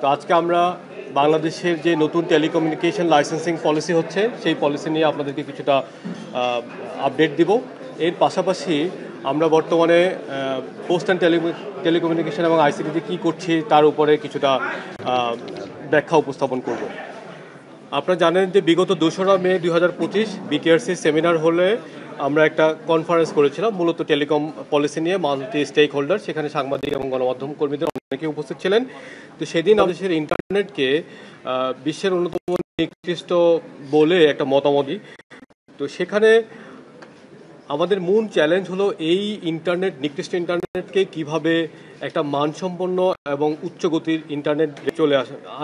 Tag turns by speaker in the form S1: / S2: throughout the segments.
S1: তো আজকে আমরা বাংলাদেশের যে নতুন টেলিকমিউনিকেশন লাইসেন্সিং পলিসি হচ্ছে সেই পলিসি নিয়ে আপনাদেরকে কিছুটা আপডেট দিব। এর পাশাপাশি আমরা বর্তমানে পোস্ট অ্যান্ড টেলিকমিউনিকেশন এবং আইসিটিতে কী করছি তার উপরে কিছুটা ব্যাখ্যা উপস্থাপন করব। আপনারা জানেন যে বিগত 2রা মে 2025 বিটিআরসি সেমিনার হলে আমরা একটা কনফারেন্স করেছিলাম মূলত টেলিকম পলিসি নিয়ে মাল্টি স্টেক হোল্ডার, সেখানে সাংবাদিক এবং গণমাধ্যম কর্মীদের অনেকে উপস্থিত ছিলেন। তো সেদিন আমাদের ইন্টারনেটকে বিশ্বের অন্যতম নিকৃষ্ট বলে একটা মতামত দিই। তো সেখানে আমাদের মূল চ্যালেঞ্জ হলো এই নিকৃষ্ট ইন্টারনেটকে কিভাবে একটা মানসম্পন্ন এবং উচ্চ গতির ইন্টারনেট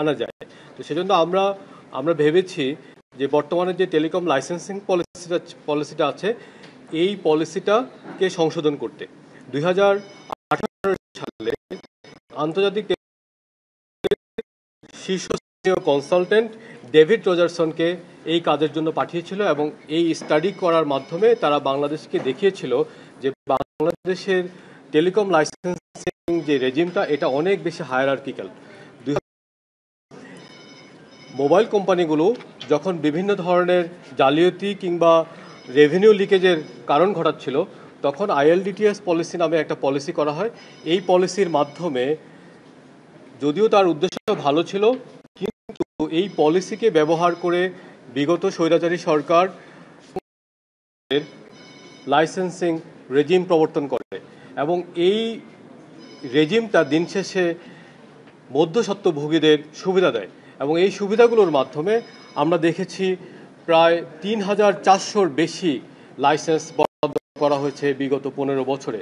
S1: আনা যায়। তো সেজন্য আমরা ভেবেছি যে বর্তমানে যে টেলিকম লাইসেন্সিং পলিসিটা আছে এই পলিসিটাকে সংশোধন করতে 2018 সালে আন্তর্জাতিক শীর্ষস্থানীয় কনসালটেন্ট ডেভিড রজারসনকে এই কাজের জন্য পাঠিয়েছিল এবং এই স্টাডি করার মাধ্যমে তারা বাংলাদেশকে দেখিয়েছিল যে বাংলাদেশের টেলিকম লাইসেন্সিং যে রেজিমটা এটা অনেক বেশি হায়ারার্কিক্যাল। মোবাইল কোম্পানিগুলো যখন বিভিন্ন ধরনের জালিয়াতি কিংবা রেভিনিউ লিকেজের কারণ ঘটাচ্ছিল তখন আইএলডিটিএস পলিসি নামে একটা পলিসি করা হয়। এই পলিসির মাধ্যমে যদিও তার উদ্দেশ্য ভালো ছিল কিন্তু এই পলিসিকে ব্যবহার করে বিগত স্বৈরাচারী সরকার লাইসেন্সিং রেজিম প্রবর্তন করে এবং এই রেজিমটা দিন শেষে মধ্যস্বত্বভোগীদের সুবিধা দেয় এবং এই সুবিধাগুলোর মাধ্যমে আমরা দেখেছি প্রায় 3400-র বেশি লাইসেন্স বরাদ্দ করা হয়েছে বিগত 15 বছরে।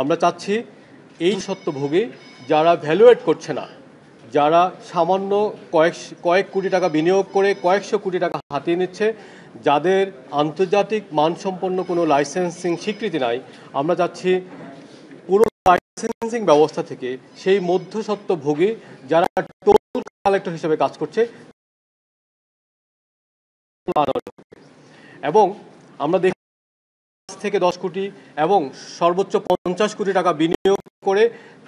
S1: আমরা চাচ্ছি এই স্বত্বভোগী যারা ভ্যালুয়েট করছে না, যারা সামান্য কয়েক কোটি টাকা বিনিয়োগ করে কয়েকশো কোটি টাকা হাতিয়ে নিচ্ছে, যাদের আন্তর্জাতিক মানসম্পন্ন কোনো লাইসেন্সিং স্বীকৃতি নাই, আমরা চাচ্ছি পুরো লাইসেন্সিং ব্যবস্থা থেকে সেই মধ্যস্বত্বভোগী যারা টোল কালেক্টর হিসেবে কাজ করছে এবং আমরা দেখি থেকে 10 কোটি এবং সর্বোচ্চ 50 কোটি টাকা বিনিয়োগ করে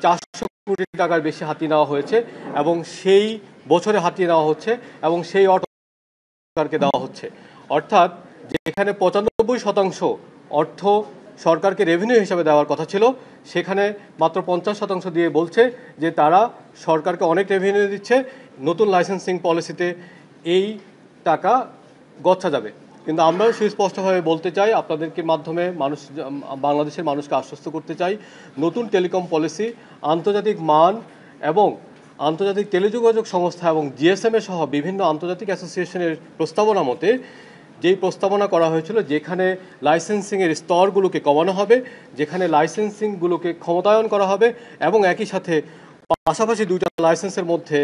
S1: 400 কোটি টাকার বেশি হাতিয়ে নেওয়া হয়েছে এবং সেই বছরে হাতিয়ে নেওয়া হচ্ছে এবং সেই অর্থ সরকারকে দেওয়া হচ্ছে। অর্থাৎ যেখানে 95% অর্থ সরকারকে রেভিনিউ হিসাবে দেওয়ার কথা ছিল সেখানে মাত্র 50% দিয়ে বলছে যে তারা সরকারকে অনেক রেভিনিউ দিচ্ছে, নতুন লাইসেন্সিং পলিসিতে এই টাকা গচ্ছা যাবে। কিন্তু আমরা সুস্পষ্টভাবে বলতে চাই, আপনাদেরকে মাধ্যমে বাংলাদেশের মানুষকে আশ্বস্ত করতে চাই, নতুন টেলিকম পলিসি আন্তর্জাতিক মান এবং আন্তর্জাতিক টেলিযোগাযোগ সংস্থা এবং জিএসএমএ সহ বিভিন্ন আন্তর্জাতিক অ্যাসোসিয়েশনের প্রস্তাবনা মতে যেই প্রস্তাবনা করা হয়েছিল যেখানে লাইসেন্সিংয়ের স্তরগুলোকে কমানো হবে, যেখানে লাইসেন্সিংগুলোকে ক্ষমতায়ন করা হবে এবং একই সাথে পাশাপাশি দুইটা লাইসেন্সের মধ্যে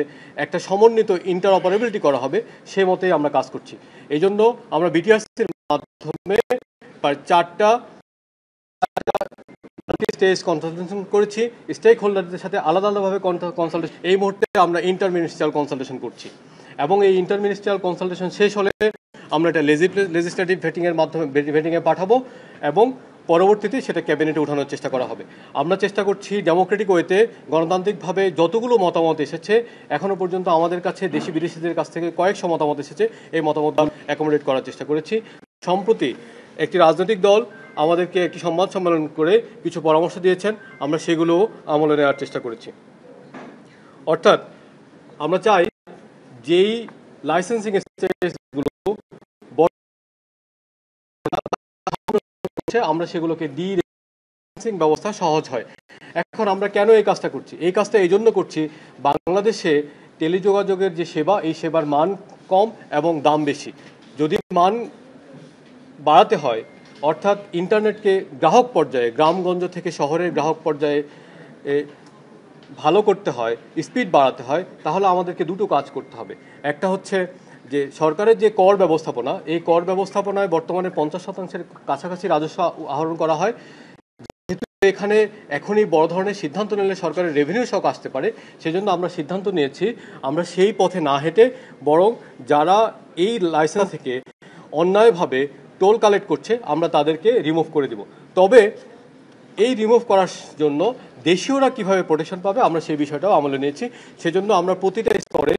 S1: একটা সমন্বিত ইন্টারঅপারেবিলিটি করা হবে, সে মতেই আমরা কাজ করছি। এই জন্য আমরা বিটিআরসির মাধ্যমে প্রায় 4টা স্টেজ কনসালটেশন করেছি, স্টেক হোল্ডারদের সাথে আলাদা আলাদাভাবে কনসালটেশন। এই মুহূর্তে আমরা ইন্টারমিনিস্ট্রিয়াল কনসালটেশন করছি এবং এই ইন্টারমিনিস্ট্রিয়াল কনসালটেশন শেষ হলে আমরা এটা লেজিসলেটিভ ভেটিংয়ের মাধ্যমে ভেটিংয়ে পাঠাবো এবং পরবর্তীতে সেটা ক্যাবিনেটে ওঠানোর চেষ্টা করা হবে। আমরা চেষ্টা করছি ডেমোক্রেটিক ওয়েতে গণতান্ত্রিকভাবে যতগুলো মতামত এসেছে এখনও পর্যন্ত আমাদের কাছে দেশি বিদেশিদের কাছ থেকে কয়েকশো মতামত এসেছে, এই মতামত অ্যাকোমোডেট করার চেষ্টা করেছি। সম্প্রতি একটি রাজনৈতিক দল আমাদেরকে একটি সংবাদ সম্মেলন করে কিছু পরামর্শ দিয়েছেন, আমরা সেগুলো আমলে নেওয়ার চেষ্টা করেছি। অর্থাৎ আমরা চাই যেই লাইসেন্সিং স্টেজগুলো আমরা সেগুলোকে দিয়ে লাইসেন্সিং ব্যবস্থা সহজ হয়। এখন আমরা কেন এই কাজটা করছি? এই কাজটা এই জন্য করছি, বাংলাদেশে টেলিযোগাযোগের যে সেবা, এই সেবার মান কম এবং দাম বেশি। যদি মান বাড়াতে হয় অর্থাৎ ইন্টারনেটকে গ্রাহক পর্যায়ে, গ্রামগঞ্জ থেকে শহরের গ্রাহক পর্যায়ে ভালো করতে হয়, স্পিড বাড়াতে হয়, তাহলে আমাদেরকে দুটো কাজ করতে হবে। একটা হচ্ছে যে সরকারের যে কর ব্যবস্থাপনা, এই কর ব্যবস্থাপনায় বর্তমানে 50% কাছাকাছি রাজস্ব আহরণ করা হয়। যেহেতু এখানে এখনই বড় ধরনের সিদ্ধান্ত নিলে সরকারের রেভিনিউ শক আসতে পারে, সেজন্য আমরা সিদ্ধান্ত নিয়েছি আমরা সেই পথে না হেঁটে বরং যারা এই লাইসেন্স থেকে অন্যায়ভাবে টোল কালেক্ট করছে আমরা তাদেরকে রিমুভ করে দেব। তবে এই রিমুভ করার জন্য দেশীয়রা কিভাবে প্রোটেকশন পাবে আমরা সেই বিষয়টাও আমলে নিয়েছি। সেজন্য আমরা প্রতিটা স্তরে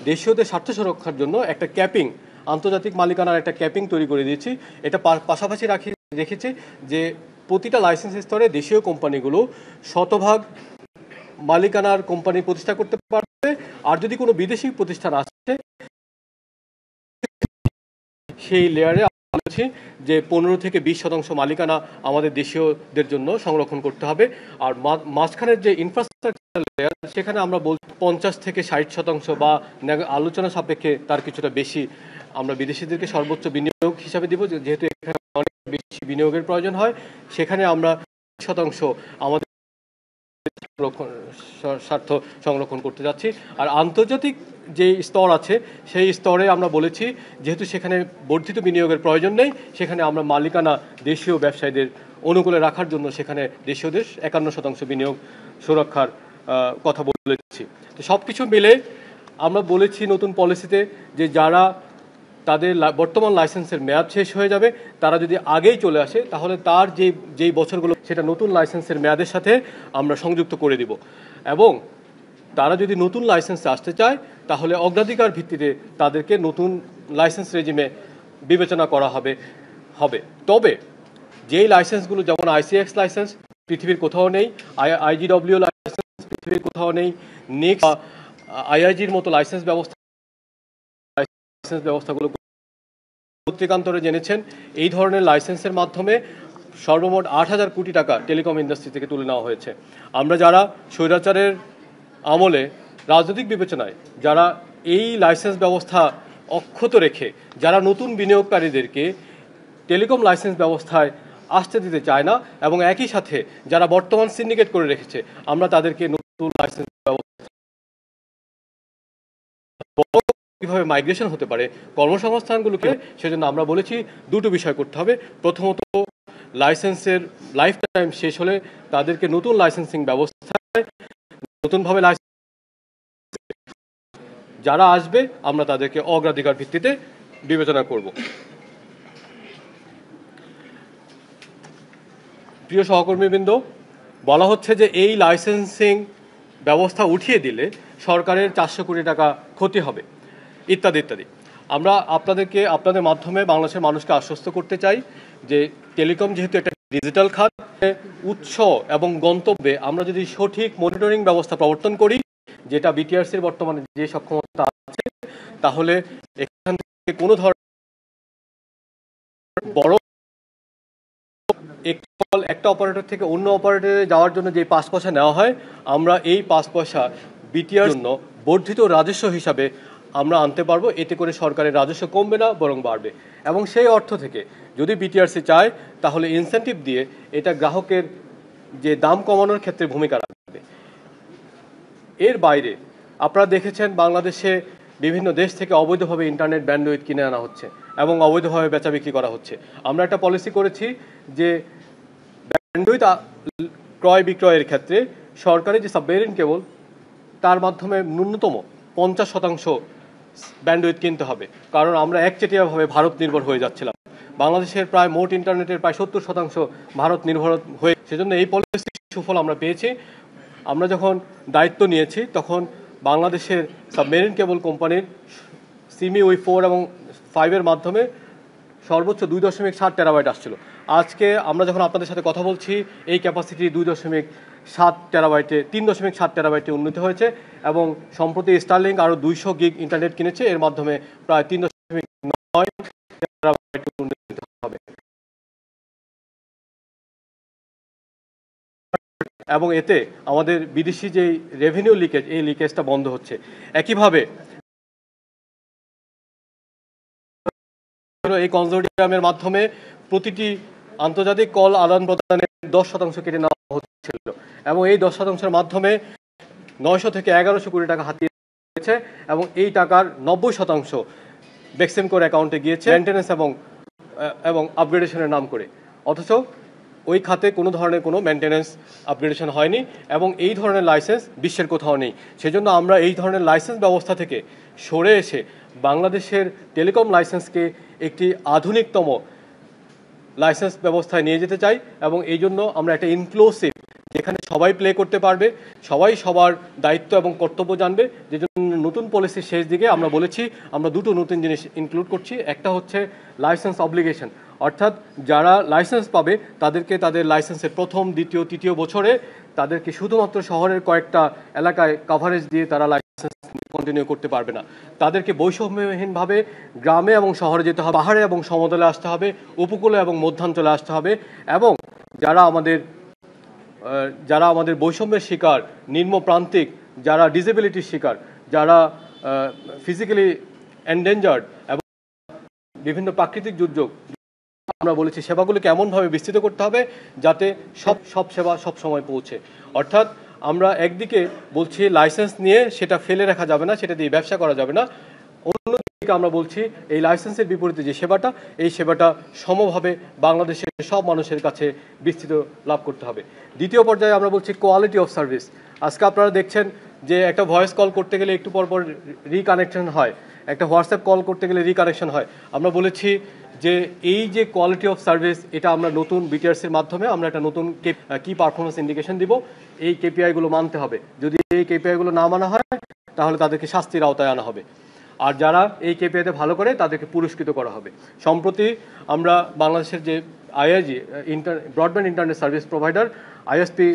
S1: দেশীয়দের স্বার্থ সুরক্ষার জন্য একটা ক্যাপিং, আন্তর্জাতিক মালিকানার একটা ক্যাপিং তৈরি করে দিয়েছি। এটা পাশাপাশি রেখেছি যে প্রতিটা লাইসেন্স স্তরে দেশীয় কোম্পানিগুলো শতভাগ মালিকানার কোম্পানি প্রতিষ্ঠা করতে পারবে। আর যদি কোনো বিদেশি প্রতিষ্ঠান আসে সেই লেয়ারে বলেছি যে 15 থেকে 20% মালিকানা আমাদের দেশীয়দের জন্য সংরক্ষণ করতে হবে। আর মাঝখানের যে ইনফ্রাস্ট্রাকচার লেয়ার সেখানে আমরা 50 থেকে 60% বা আলোচনা সাপেক্ষে তার কিছুটা বেশি আমরা বিদেশিদেরকে সর্বোচ্চ বিনিয়োগ হিসাবে দিব, যেহেতু এখানে অনেক বেশি বিনিয়োগের প্রয়োজন হয়। সেখানে আমরা 20% আমাদের স্বার্থ সংরক্ষণ করতে যাচ্ছি। আর আন্তর্জাতিক যে স্তর আছে সেই স্তরে আমরা বলেছি যেহেতু সেখানে বর্ধিত বিনিয়োগের প্রয়োজন নেই, সেখানে আমরা মালিকানা দেশীয় ব্যবসায়ীদের অনুকূলে রাখার জন্য সেখানে দেশীয়দের 51% বিনিয়োগ সুরক্ষার কথা বলেছি। তো সব কিছু মিলে আমরা বলেছি নতুন পলিসিতে যে যারা তাদের বর্তমান লাইসেন্সের মেয়াদ শেষ হয়ে যাবে তারা যদি আগেই চলে আসে তাহলে তার যেই বছরগুলো সেটা নতুন লাইসেন্সের মেয়াদের সাথে আমরা সংযুক্ত করে দিব। এবং তারা যদি নতুন লাইসেন্সে আসতে চায় তাহলে অগ্রাধিকার ভিত্তিতে তাদেরকে নতুন লাইসেন্স রেজিমে বিবেচনা করা হবে। তবে যেই লাইসেন্সগুলো যেমন ICX লাইসেন্স পৃথিবীর কোথাও নেই, IGW লাইসেন্স পৃথিবীর কোথাও নেই, নেক্সট IIGর মতো লাইসেন্স ব্যবস্থাগুলো পত্রিকান্তরে জেনেছেন এই ধরনের লাইসেন্সের মাধ্যমে সর্বমোট 8,000 কোটি টাকা টেলিকম ইন্ডাস্ট্রি থেকে তুলে নেওয়া হয়েছে। আমরা যারা স্বৈরাচারের আমলে রাজনৈতিক বিবেচনায় যারা এই লাইসেন্স ব্যবস্থা অক্ষত রেখে যারা নতুন বিনিয়োগকারীদেরকে টেলিকম লাইসেন্স ব্যবস্থায় আসতে দিতে চায় না এবং একই সাথে যারা বর্তমান সিন্ডিকেট করে রেখেছে আমরা তাদেরকে নতুন লাইসেন্স ব্যবস্থা কিভাবে মাইগ্রেশন হতে পারে কর্মসংস্থানগুলোকে, সেজন্য আমরা বলেছি দুটো বিষয় করতে হবে। প্রথমত লাইসেন্সের লাইফ টাইম শেষ হলে তাদেরকে নতুন লাইসেন্সিং ব্যবস্থায় নতুনভাবে যারা আসবে আমরা তাদেরকে অগ্রাধিকার ভিত্তিতে বিবেচনা করব। প্রিয় সহকর্মীবৃন্দ, বলা হচ্ছে যে এই লাইসেন্সিং ব্যবস্থা উঠিয়ে দিলে সরকারের 400 কোটি টাকা ক্ষতি হবে ইত্যাদি ইত্যাদি। আমরা আপনাদের মাধ্যমে বাংলাদেশের মানুষকে আশ্বস্ত করতে চাই যে টেলিকম যেহেতু একটা ডিজিটাল খাত, উৎস এবং গন্তব্যে আমরা যদি সঠিক মনিটরিং ব্যবস্থা প্রবর্তন করি, যেটা বিটিআরসির বর্তমানে যে সক্ষমতা আছে, তাহলে এখান থেকে কোনো ধরনের বড় একটা অপারেটর থেকে অন্য অপারেটরে যাওয়ার জন্য যে 5 পয়সা নেওয়া হয় আমরা এই 5 পয়সা বিটিআর জন্য বর্ধিত রাজস্ব হিসাবে আমরা আনতে পারবো। এতে করে সরকারের রাজস্ব কমবে না বরং বাড়বে। এবং সেই অর্থ থেকে যদি বিটিআরসি চায় তাহলে ইনসেন্টিভ দিয়ে এটা গ্রাহকের যে দাম কমানোর ক্ষেত্রে ভূমিকা রাখবে। এর বাইরে আপনারা দেখেছেন বাংলাদেশে বিভিন্ন দেশ থেকে অবৈধভাবে ইন্টারনেট ব্যান্ডউইথ কিনে আনা হচ্ছে এবং অবৈধভাবে বেচা বিক্রি করা হচ্ছে। আমরা একটা পলিসি করেছি যে ব্যান্ডউইথ ক্রয় বিক্রয়ের ক্ষেত্রে সরকারি যে সাবমেরিন কেবল তার মাধ্যমে ন্যূনতম 50% ব্যান্ডউইথ কিনতে হবে, কারণ আমরা একচেটিয়াভাবে ভারত নির্ভর হয়ে যাচ্ছিলাম। বাংলাদেশের প্রায় মোট ইন্টারনেটের প্রায় 70% ভারত নির্ভর হয়ে, সেজন্য এই পলিসির সুফল আমরা পেয়েছি। আমরা যখন দায়িত্ব নিয়েছি তখন বাংলাদেশের সাবমেরিন কেবল কোম্পানির সিমি 4 এবং 5-এর মাধ্যমে সর্বোচ্চ 2.7 টেরাবাইট আসছিল। আজকে আমরা যখন আপনাদের সাথে কথা বলছি এই ক্যাপাসিটি 2.7 টেরাবাইটে 3.7 টেরাবাইটে উন্নীত হয়েছে এবং সম্প্রতি স্টারলিংক আরও 200 গিগ ইন্টারনেট কিনেছে, এর মাধ্যমে প্রায় 3.9 টেরাবাইটে উন্নীত হবে। এবং এতে আমাদের বিদেশি যে রেভিনিউ লিকেজ এই লিকেজটা বন্ধ হচ্ছে। একইভাবে এই কনসোর্টিয়ামের মাধ্যমে প্রতিটি আন্তর্জাতিক কল আদান প্রদানের 10% কেটে নেওয়া হচ্ছিল এবং এই 10%-এর মাধ্যমে 900 থেকে 1100 কোটি টাকা হাতিয়ে হয়েছে এবং এই টাকার 90% বেক্সিমকোর অ্যাকাউন্টে গিয়েছে মেনটেন্যান্স এবং আপগ্রেডেশনের নাম করে। অথচ ওই খাতে কোনো ধরনের কোনো মেনটেন্যান্স আপগ্রেডেশন হয়নি এবং এই ধরনের লাইসেন্স বিশ্বের কোথাও নেই। সেজন্য আমরা এই ধরনের লাইসেন্স ব্যবস্থা থেকে সরে এসে বাংলাদেশের টেলিকম লাইসেন্সকে একটি আধুনিকতম লাইসেন্স ব্যবস্থায় নিয়ে যেতে চাই এবং এই জন্য আমরা একটা ইনক্লুসিভ, যেখানে সবাই প্লে করতে পারবে, সবাই সবার দায়িত্ব এবং কর্তব্য জানবে। যে জন্য নতুন পলিসির শেষ দিকে আমরা বলেছি আমরা দুটো নতুন জিনিস ইনক্লুড করছি। একটা হচ্ছে লাইসেন্স অব্লিগেশন, অর্থাৎ যারা লাইসেন্স পাবে তাদেরকে তাদের লাইসেন্সের প্রথম, দ্বিতীয়, তৃতীয় বছরে তাদেরকে শুধুমাত্র শহরের কয়েকটা এলাকায় কাভারেজ দিয়ে তারা লাইসেন্স কন্টিনিউ করতে পারবে না। তাদেরকে বৈষম্যহীনভাবে গ্রামে এবং শহরে যেতে হবে, পাহাড়ে এবং সমতলে আসতে হবে, উপকূলে এবং মধ্যাঞ্চলে আসতে হবে। এবং যারা আমাদের বৈষম্যের শিকার, নিম্ন প্রান্তিক, যারা ডিসেবিলিটির শিকার, যারা ফিজিক্যালি এন্ডেঞ্জার্ড এবং বিভিন্ন প্রাকৃতিক দুর্যোগ, আমরা বলেছি সেবাগুলোকে এমনভাবে বিস্তৃত করতে হবে যাতে সব সেবা সব সময় পৌঁছে। অর্থাৎ আমরা একদিকে বলছি লাইসেন্স নিয়ে সেটা ফেলে রাখা যাবে না, সেটা দিয়ে ব্যবসা করা যাবে না। অন্যদিকে আমরা বলছি এই লাইসেন্সের বিপরীতে যে সেবাটা, এই সেবাটা সমভাবে বাংলাদেশের সব মানুষের কাছে বিস্তৃত লাভ করতে হবে। দ্বিতীয় পর্যায়ে আমরা বলছি কোয়ালিটি অফ সার্ভিস। আজকে আপনারা দেখছেন যে একটা ভয়েস কল করতে গেলে একটু পর পর রিকানেকশন হয়, একটা হোয়াটসঅ্যাপ কল করতে গেলে রিকানেকশন হয়। আমরা বলেছি যে এই যে কোয়ালিটি অফ সার্ভিস, এটা আমরা নতুন বিটিআরসির মাধ্যমে আমরা একটা নতুন কি পারফরমেন্স ইন্ডিকেশন দিব। এই কেপিআইগুলো মানতে হবে, যদি এই কেপিআইগুলো না মানা হয় তাহলে তাদেরকে শাস্তির আওতায় আনা হবে। আর যারা এই কেপিআইতে ভালো করে তাদেরকে পুরস্কৃত করা হবে। সম্প্রতি আমরা বাংলাদেশের যে IIG broadband internet service provider ISP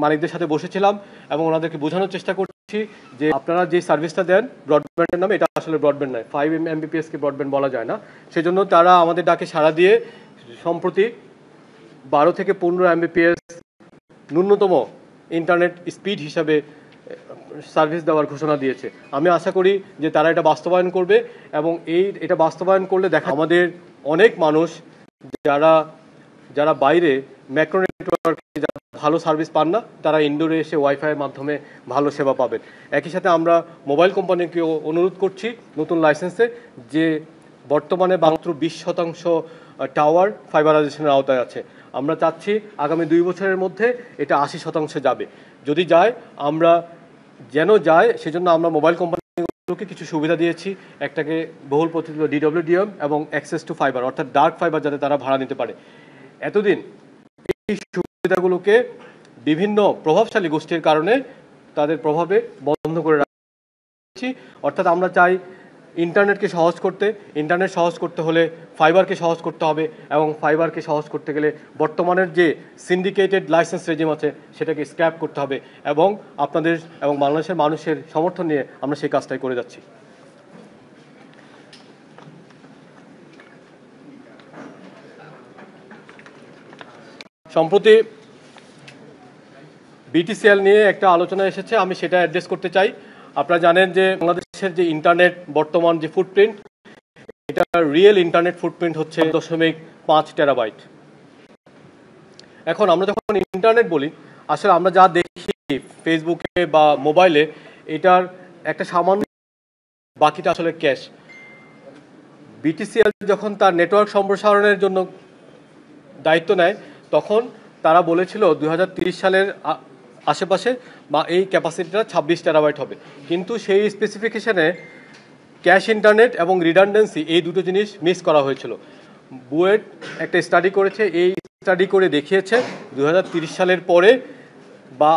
S1: মালিকদের সাথে বসেছিলাম এবং ওনাদেরকে বোঝানোর চেষ্টা করছি যে আপনারা যে সার্ভিসটা দেন ব্রডব্যান্ডের নামে, এটা আসলে ব্রডব্যান্ড নয়, 5 Mbps-কে ব্রডব্যান্ড বলা যায় না। সেজন্য তারা আমাদের ডাকে সাড়া দিয়ে সম্প্রতি 12 থেকে 15 Mbps ন্যূনতম ইন্টারনেট স্পিড হিসাবে সার্ভিস দেওয়ার ঘোষণা দিয়েছে। আমি আশা করি যে তারা এটা বাস্তবায়ন করবে এবং এটা বাস্তবায়ন করলে দেখা আমাদের অনেক মানুষ যারা বাইরে ম্যাক্রো নেটওয়ার্কে ভালো সার্ভিস পান না, তারা ইনডোরে এসে ওয়াইফাইয়ের মাধ্যমে ভালো সেবা পাবেন। একই সাথে আমরা মোবাইল কোম্পানিকেও অনুরোধ করছি নতুন লাইসেন্সে যে বর্তমানে মাত্র 20% টাওয়ার ফাইবারাইজেশনের আওতায় আছে। আমরা চাচ্ছি আগামী 2 বছরের মধ্যে এটা 80% যাবে। যদি যায় সেজন্য আমরা মোবাইল কোম্পানিগুলোকে কিছু সুবিধা দিয়েছি। একটাকে বহুল প্রচলিত DWDM এবং অ্যাক্সেস টু ফাইবার, অর্থাৎ ডার্ক ফাইবার যাতে তারা ভাড়া নিতে পারে। এতদিন এই সুবিধাগুলোকে বিভিন্ন প্রভাবশালী গোষ্ঠীর কারণে তাদের প্রভাবে বন্ধ করে রাখছি। অর্থাৎ আমরা চাই ইন্টারনেট সহজ করতে হলে ফাইবারকে সহজ করতে হবে এবং ফাইবারকে সহজ করতে গেলে বর্তমানের যে সিন্ডিকেটেড লাইসেন্স রেজিম আছে সেটাকে স্ক্র্যাপ করতে হবে এবং আপনাদের এবং বাংলাদেশের মানুষের সমর্থন নিয়ে আমরা সেই কাজটাই করে যাচ্ছি। সম্প্রতি বিটিসিএল নিয়ে একটা আলোচনা এসেছে, আমি সেটা অ্যাড্রেস করতে চাই। আপনারা জানেন যে বাংলাদেশের যে ইন্টারনেট বর্তমান যে ফুটপ্রিন্ট, এটা রিয়েল ইন্টারনেট ফুটপ্রিন্ট হচ্ছে 0.5 টেরাবাইট। এখন আমরা যখন ইন্টারনেট বলি, আসলে আমরা যা দেখি ফেসবুকে বা মোবাইলে, এটার একটা সামান্য, বাকিটা আসলে ক্যাশ। বিটিসিএল যখন তার নেটওয়ার্ক সম্প্রসারণের জন্য দায়িত্ব নেয় তখন তারা বলেছিল 2030 সালের আশেপাশে বা এই ক্যাপাসিটিটা 26 টেরাবাইট হবে। কিন্তু সেই স্পেসিফিকেশনে ক্যাশ ইন্টারনেট এবং রিডান্ডেন্সি এই দুটো জিনিস মিস করা হয়েছিল। বুয়েট একটা স্টাডি করেছে, এই স্টাডি করে দেখিয়েছে 2030 সালের পরে বা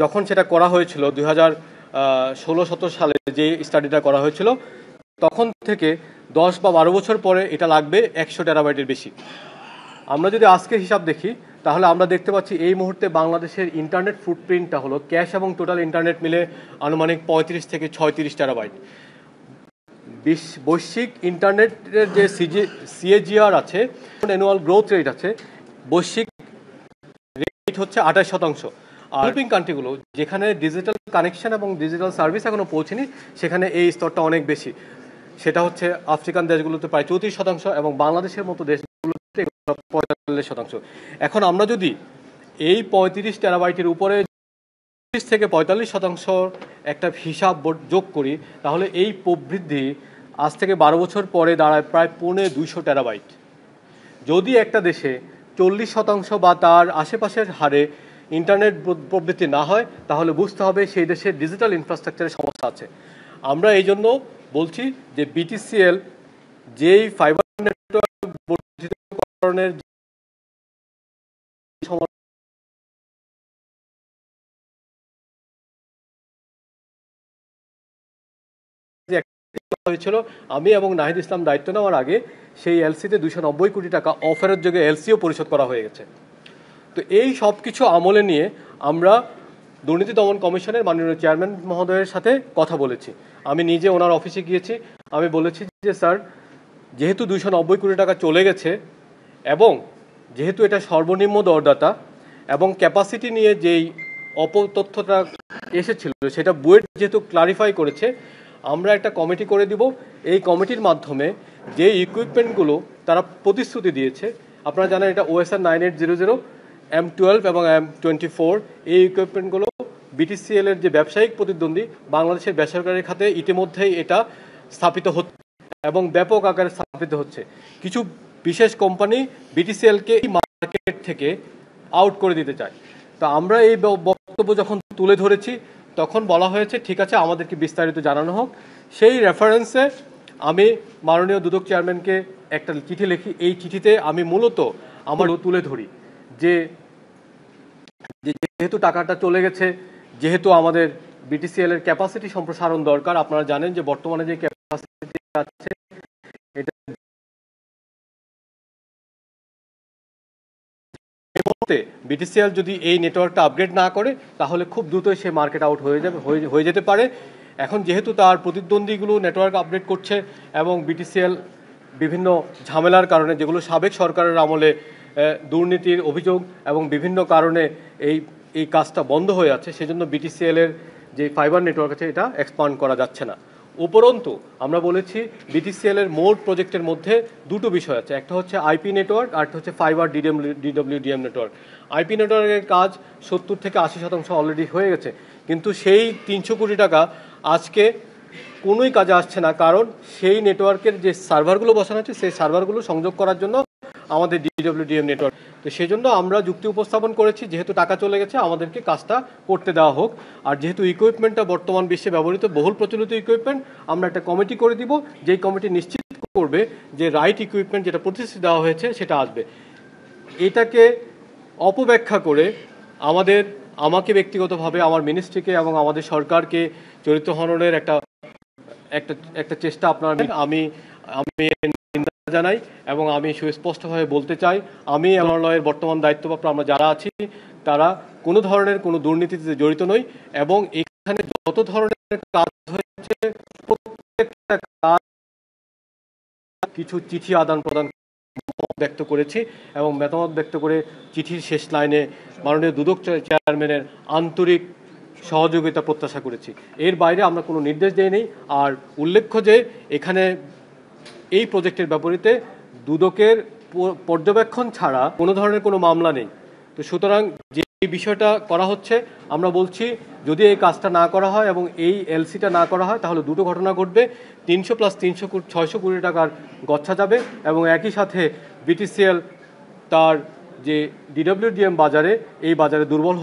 S1: যখন সেটা করা হয়েছিল 2016-17 সালে যে স্টাডিটা করা হয়েছিল, তখন থেকে 10 বা 12 বছর পরে এটা লাগবে 100 টেরাবাইটের বেশি। আমরা যদি আজকের হিসাব দেখি তাহলে আমরা দেখতে পাচ্ছি এই মুহূর্তে বাংলাদেশের ইন্টারনেট ফুটপ্রিন্টটা হলো ক্যাশ এবং টোটাল ইন্টারনেট মিলে আনুমানিক 35 থেকে 36 টেরাবাইট। বৈশ্বিক ইন্টারনেটের যে সিএজিআর আছে, অ্যানুয়াল গ্রোথ রেট আছে, বৈশ্বিক রেট হচ্ছে 28%। আর ডেভেলপিং কান্ট্রিগুলো যেখানে ডিজিটাল কানেকশন এবং ডিজিটাল সার্ভিস এখনো পৌঁছেনি, সেখানে এই স্তরটা অনেক বেশি। সেটা হচ্ছে আফ্রিকান দেশগুলোতে প্রায় 34% এবং বাংলাদেশের মতো দেশগুলোতে 45%। এখন আমরা যদি এই 35 টেরাবাইটের উপরে 30 থেকে 45% একটা হিসাব যোগ করি, তাহলে এই প্রবৃদ্ধি আজ থেকে 12 বছর পরে দাঁড়ায় প্রায় 250 টেরাবাইট। যদি একটা দেশে 40% বা তার আশেপাশের হারে ইন্টারনেট প্রবৃদ্ধি না হয়, তাহলে বুঝতে হবে সেই দেশের ডিজিটাল ইনফ্রাস্ট্রাকচারের সমস্যা আছে। আমরা এই জন্য বলছি যে বিটিসিএল যেই ফাইবার নেটওয়ার্ক বর্ধিতকরণের হয়েছিল, আমি এবং নাহিদ ইসলাম দায়িত্ব নেওয়ার আগে সেই এলসিতে 290 কোটি টাকা অফারের যোগে এলসিও পরিশোধ করা হয়ে গেছে। তো এই সব কিছু আমলে নিয়ে আমরা দুর্নীতি দমন কমিশনের মাননীয় চেয়ারম্যান মহোদয়ের সাথে কথা বলেছি। আমি নিজে ওনার অফিসে গিয়েছি, আমি বলেছি যে স্যার, যেহেতু 290 কোটি টাকা চলে গেছে এবং যেহেতু এটা সর্বনিম্ন দরদাতা এবং ক্যাপাসিটি নিয়ে যেই অপতথ্যটা এসেছিল সেটা বুয়েট যেহেতু ক্লারিফাই করেছে, আমরা একটা কমিটি করে দিব। এই কমিটির মাধ্যমে যে ইকুইপমেন্টগুলো তারা প্রতিশ্রুতি দিয়েছে, আপনারা জানেন এটা OSR 9800, M12 এবং M24, এই ইকুইপমেন্টগুলো BTCL এর যে ব্যবসায়িক প্রতিদ্বন্দ্বী বাংলাদেশের বেসরকারি খাতে ইতিমধ্যেই এটা স্থাপিত হচ্ছে এবং ব্যাপক আকারে স্থাপিত হচ্ছে। কিছু বিশেষ কোম্পানি BTCL-কে এই মার্কেট থেকে আউট করে দিতে চায়। তো আমরা এই বক্তব্য যখন তুলে ধরেছি তখন বলা হয়েছে ঠিক আছে, আমাদেরকে বিস্তারিত জানানো হোক। সেই রেফারেন্সে আমি মাননীয় দুদক চেয়ারম্যানকে একটা চিঠি লিখি। এই চিঠিতে আমি মূলত আমার তুলে ধরি যে যেহেতু টাকাটা চলে গেছে, যেহেতু আমাদের BTCL এর ক্যাপাসিটি সম্প্রসারণ দরকার। আপনারা জানেন যে বর্তমানে যে ক্যাপাসিটি আছে এটা BTCL যদি এই নেটওয়ার্কটা আপগ্রেড না করে তাহলে খুব দ্রুতই সে মার্কেট আউট হয়ে যেতে পারে। এখন যেহেতু তার প্রতিদ্বন্দ্বীগুলো নেটওয়ার্ক আপগ্রেড করছে এবং BTCL বিভিন্ন ঝামেলার কারণে, যেগুলো সাবেক সরকারের আমলে দুর্নীতির অভিযোগ এবং বিভিন্ন কারণে এই কাজটা বন্ধ হয়ে আছে, সেজন্য BTCL এর যে ফাইবার নেটওয়ার্ক আছে এটা এক্সপান্ড করা যাচ্ছে না। উপরন্তু আমরা বলেছি BTCL এর মোট প্রজেক্টের মধ্যে দুটো বিষয় আছে, একটা হচ্ছে IP নেটওয়ার্ক আর একটা হচ্ছে ফাইবার DWDM নেটওয়ার্ক। IP নেটওয়ার্কের কাজ 70 থেকে 80% অলরেডি হয়ে গেছে, কিন্তু সেই 300 কোটি টাকা আজকে কোনোই কাজে আসছে না, কারণ সেই নেটওয়ার্কের যে সার্ভারগুলো বসানো আছে সেই সার্ভারগুলো সংযোগ করার জন্য আমাদের DWDM নেটওয়ার্ক। তো সেই জন্য আমরা যুক্তি উপস্থাপন করেছি যেহেতু টাকা চলে গেছে আমাদেরকে কাজটা করতে দেওয়া হোক। আর যেহেতু ইকুইপমেন্টটা বর্তমান বিশ্বে ব্যবহৃত বহুল প্রচলিত ইকুইপমেন্ট, আমরা একটা কমিটি করে দিব, যেই কমিটি নিশ্চিত করবে যে রাইট ইকুইপমেন্ট যেটা প্রতিশ্রুতি দেওয়া হয়েছে সেটা আসবে। এটাকে অপব্যাখ্যা করে আমাকে ব্যক্তিগতভাবে আমার মিনিস্ট্রিকে এবং আমাদের সরকারকে চরিত্র হননের একটা চেষ্টা আপনারা, আমি নিন্দা জানাই এবং আমি সুস্পষ্টভাবে বলতে চাই, আমি মন্ত্রণালয়ের বর্তমান দায়িত্বপ্রাপ্ত আমরা যারা আছি তারা কোনো ধরনের কোনো দুর্নীতিতে জড়িত নই এবং এখানে যত ধরনের কাজ হয়েছে প্রত্যেকটা কাজ কিছু চিঠি আদান প্রদান ব্যক্ত করেছি এবং মতামত ব্যক্ত করে চিঠির শেষ লাইনে মাননীয় দুদক চেয়ারম্যানের আন্তরিক সহযোগিতা প্রত্যাশা করেছি। এর বাইরে আমরা কোনো নির্দেশ দেইনি। আর উল্লেখ্য যে এখানে এই প্রজেক্টের বিপরীতে দুদকের পর্যবেক্ষণ ছাড়া কোনো ধরনের কোনো মামলা নেই। তো সুতরাং যে বিষয়টা করা হচ্ছে, আমরা বলছি যদি এই কাজটা না করা হয় এবং এই এলসিটা না করা হয় তাহলে দুটো ঘটনা ঘটবে। 300 + 300 600 কোটি টাকার গচ্ছা যাবে এবং একই সাথে BTCL তার যে DWDM বাজারে, এই বাজারে দুর্বল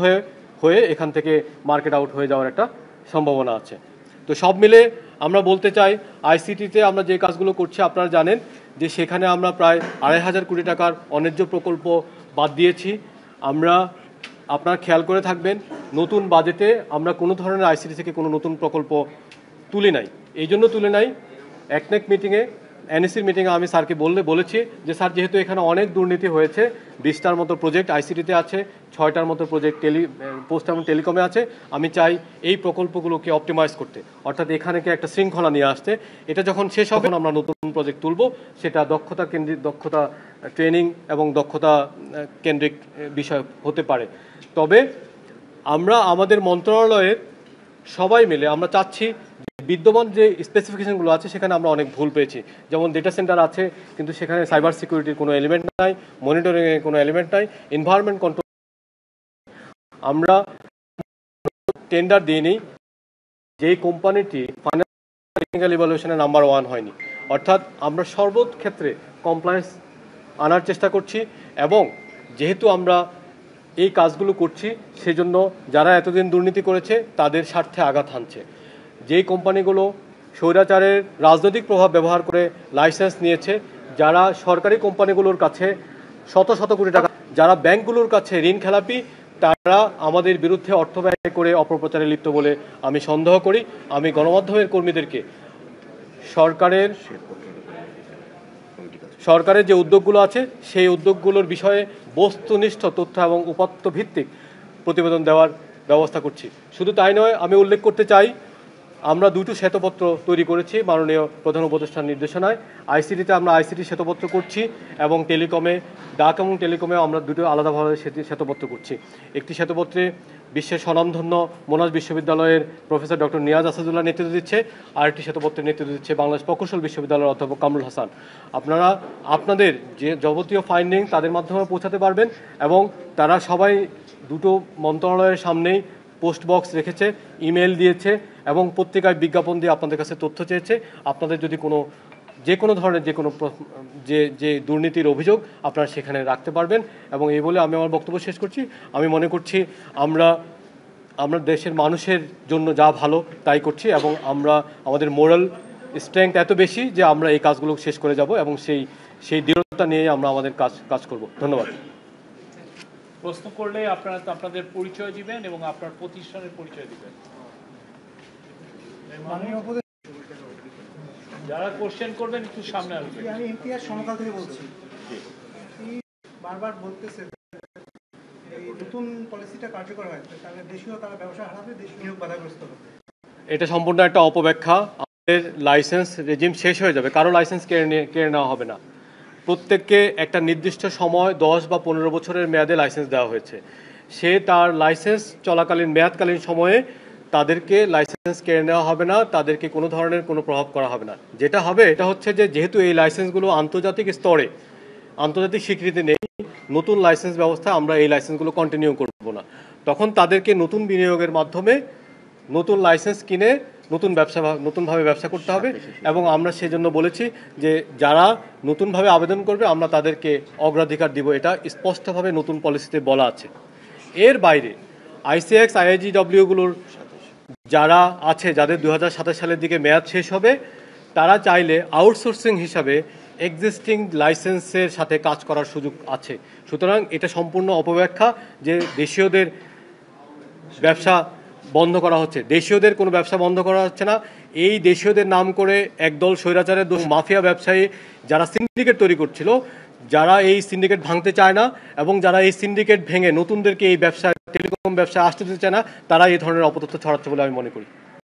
S1: হয়ে এখান থেকে মার্কেট আউট হয়ে যাওয়ার একটা সম্ভাবনা আছে। তো সব মিলে আমরা বলতে চাই ICT-তে আমরা যে কাজগুলো করছি আপনারা জানেন যে সেখানে আমরা প্রায় 2500 কোটি টাকার অন্যায্য প্রকল্প বাদ দিয়েছি। আপনারা খেয়াল করে থাকবেন নতুন বাজেটে আমরা কোনো ধরনের ICT থেকে কোনো নতুন প্রকল্প তুলি নাই। এই জন্য তুলে নাই, একনেক মিটিংয়ে NEC-র মিটিংয়ে আমি স্যারকে বলেছি যে স্যার যেহেতু এখানে অনেক দুর্নীতি হয়েছে, 20টার মতো প্রজেক্ট ICT-তে আছে, 6টার মতো প্রজেক্ট পোস্ট এবং টেলিকমে আছে, আমি চাই এই প্রকল্পগুলোকে অপটিমাইজ করতে, অর্থাৎ এখানেকে একটা শৃঙ্খলা নিয়ে আসতে। এটা যখন শেষ হবে আমরা নতুন প্রজেক্ট তুলব, সেটা দক্ষতা ট্রেনিং এবং দক্ষতা কেন্দ্রিক বিষয় হতে পারে। তবে আমরা আমাদের মন্ত্রণালয়ের সবাই মিলে আমরা চাচ্ছি বিদ্যমান যে স্পেসিফিকেশনগুলো আছে সেখানে আমরা অনেক ভুল পেয়েছি। যেমন ডেটা সেন্টার আছে কিন্তু সেখানে সাইবার সিকিউরিটির কোনো এলিমেন্ট নাই, মনিটরিংয়ের কোনো এলিমেন্ট নাই, এনভায়রনমেন্ট কন্ট্রোল। আমরা টেন্ডার দিইনি যেই কোম্পানিটি ফাইনাল ইভ্যালুয়েশনে নাম্বার 1 হয়নি। অর্থাৎ আমরা সর্বক্ষেত্রে কমপ্লায়েন্স আনার চেষ্টা করছি এবং যেহেতু আমরা এই কাজগুলো করছি সেজন্য যারা এতদিন দুর্নীতি করেছে তাদের স্বার্থে আঘাত হানছে। যেই কোম্পানিগুলো স্বৈরাচারের রাজনৈতিক প্রভাব ব্যবহার করে লাইসেন্স নিয়েছে, যারা সরকারি কোম্পানিগুলোর কাছে শত শত কোটি টাকা, যারা ব্যাংকগুলোর কাছে ঋণ খেলাপি, তারা আমাদের বিরুদ্ধে অর্থ ব্যয় করে অপপ্রচারে লিপ্ত বলে আমি সন্দেহ করি। আমি গণমাধ্যমের কর্মীদেরকে সরকারের যে উদ্যোগগুলো আছে সেই উদ্যোগগুলোর বিষয়ে বস্তুনিষ্ঠ তথ্য এবং উপাত্ত ভিত্তিক প্রতিবেদন দেওয়ার ব্যবস্থা করছি। শুধু তাই নয়, আমি উল্লেখ করতে চাই আমরা দুটো শ্বেতপত্র তৈরি করেছি মাননীয় প্রধান উপদেষ্টার নির্দেশনায়। আইসিটিতে আমরা আইসিটি শ্বেতপত্র করছি এবং টেলিকমে, ডাক এবং টেলিকমে আমরা দুটো আলাদাভাবে শ্বেতপত্র করছি। একটি শ্বেতপত্রে বিশ্বের স্বনামধন্য মোনাশ বিশ্ববিদ্যালয়ের প্রফেসর ডক্টর নিয়াজ আসাদুল্লাহ নেতৃত্ব দিচ্ছে, আরেকটি শ্বেতপত্রের নেতৃত্ব দিচ্ছে বাংলাদেশ প্রকৌশল বিশ্ববিদ্যালয়ের অধ্যাপক কামরুল হাসান। আপনারা আপনাদের যে যাবতীয় ফাইন্ডিং তাদের মাধ্যমে পৌঁছাতে পারবেন এবং তারা সবাই দুটো মন্ত্রণালয়ের সামনেই পোস্ট বক্স রেখেছে, ইমেল দিয়েছে এবং পত্রিকায় বিজ্ঞাপন দিয়ে আপনাদের কাছে তথ্য চেয়েছে। আপনাদের যদি যে কোনো ধরনের যে দুর্নীতির অভিযোগ আপনারা সেখানে রাখতে পারবেন। এবং এই বলে আমি আমার বক্তব্য শেষ করছি। আমি মনে করছি আমরা দেশের মানুষের জন্য যা ভালো তাই করছি এবং আমাদের মোরাল স্ট্রেংথ এত বেশি যে আমরা এই কাজগুলো শেষ করে যাব এবং সেই দৃঢ়তা নিয়ে আমরা আমাদের কাজ করব। ধন্যবাদ।
S2: প্রশ্ন করলে আপনারা আপনাদের পরিচয় দিবেন এবং আপনার প্রতিষ্ঠানের পরিচয় দিবেন। যারা কোশ্চেন করবেন একটু সামনে আসবেন।
S3: আমি ইমতিয়াজ সমকাল থেকে বলছি। বারবার বলতেছে এই নতুন পলিসিটা কার্যকর হয় তাহলে তারা ব্যবসা হারাবে, দেশীয় নিয়োগ বাধাগ্রস্ত হবে।
S1: এটা সম্পূর্ণ একটা অপব্যাখ্যা। আমাদের লাইসেন্স রেজিম শেষ হয়ে যাবে, কারো লাইসেন্স কেড়ে নেওয়া হবে না। প্রত্যেককে একটা নির্দিষ্ট সময় 10 বা 15 বছরের মেয়াদে লাইসেন্স দেওয়া হয়েছে। সে তার লাইসেন্স চলাকালীন মেয়াদকালীন সময়ে তাদেরকে লাইসেন্স কেড়ে নেওয়া হবে না, তাদেরকে কোনো ধরনের কোনো প্রভাব করা হবে না। যেটা হবে এটা হচ্ছে যে যেহেতু এই লাইসেন্সগুলো আন্তর্জাতিক স্তরে আন্তর্জাতিক স্বীকৃতি নেই, নতুন লাইসেন্স ব্যবস্থায় আমরা এই লাইসেন্সগুলো কন্টিনিউ করব না। তখন তাদেরকে নতুন বিনিয়োগের মাধ্যমে নতুন লাইসেন্স কিনে নতুনভাবে ব্যবসা করতে হবে। এবং আমরা সেজন্য বলেছি যে যারা নতুনভাবে আবেদন করবে আমরা তাদেরকে অগ্রাধিকার দিব, এটা স্পষ্টভাবে নতুন পলিসিতে বলা আছে। এর বাইরে আইসিএক্স আইআইজিডব্লিউগুলোর যারা আছে, যাদের 2027 সালের দিকে মেয়াদ শেষ হবে, তারা চাইলে আউটসোর্সিং হিসাবে এক্সিস্টিং লাইসেন্সের সাথে কাজ করার সুযোগ আছে। সুতরাং এটা সম্পূর্ণ অপব্যাখ্যা যে দেশীয়দের ব্যবসা বন্ধ করা হচ্ছে। দেশীয়দের কোনো ব্যবসা বন্ধ করা হচ্ছে না। এই দেশীয়দের নাম করে একদল স্বৈরাচারের মাফিয়া ব্যবসায়ী যারা সিন্ডিকেট তৈরি করছিল, যারা এই সিন্ডিকেট ভাঙতে চায় না এবং যারা এই সিন্ডিকেট ভেঙে নতুনদেরকে এই ব্যবসা টেলিকম ব্যবসায় আসতে দিতে চায় না, তারা এই ধরনের অপতথ্য ছড়াচ্ছে বলে আমি মনে করি।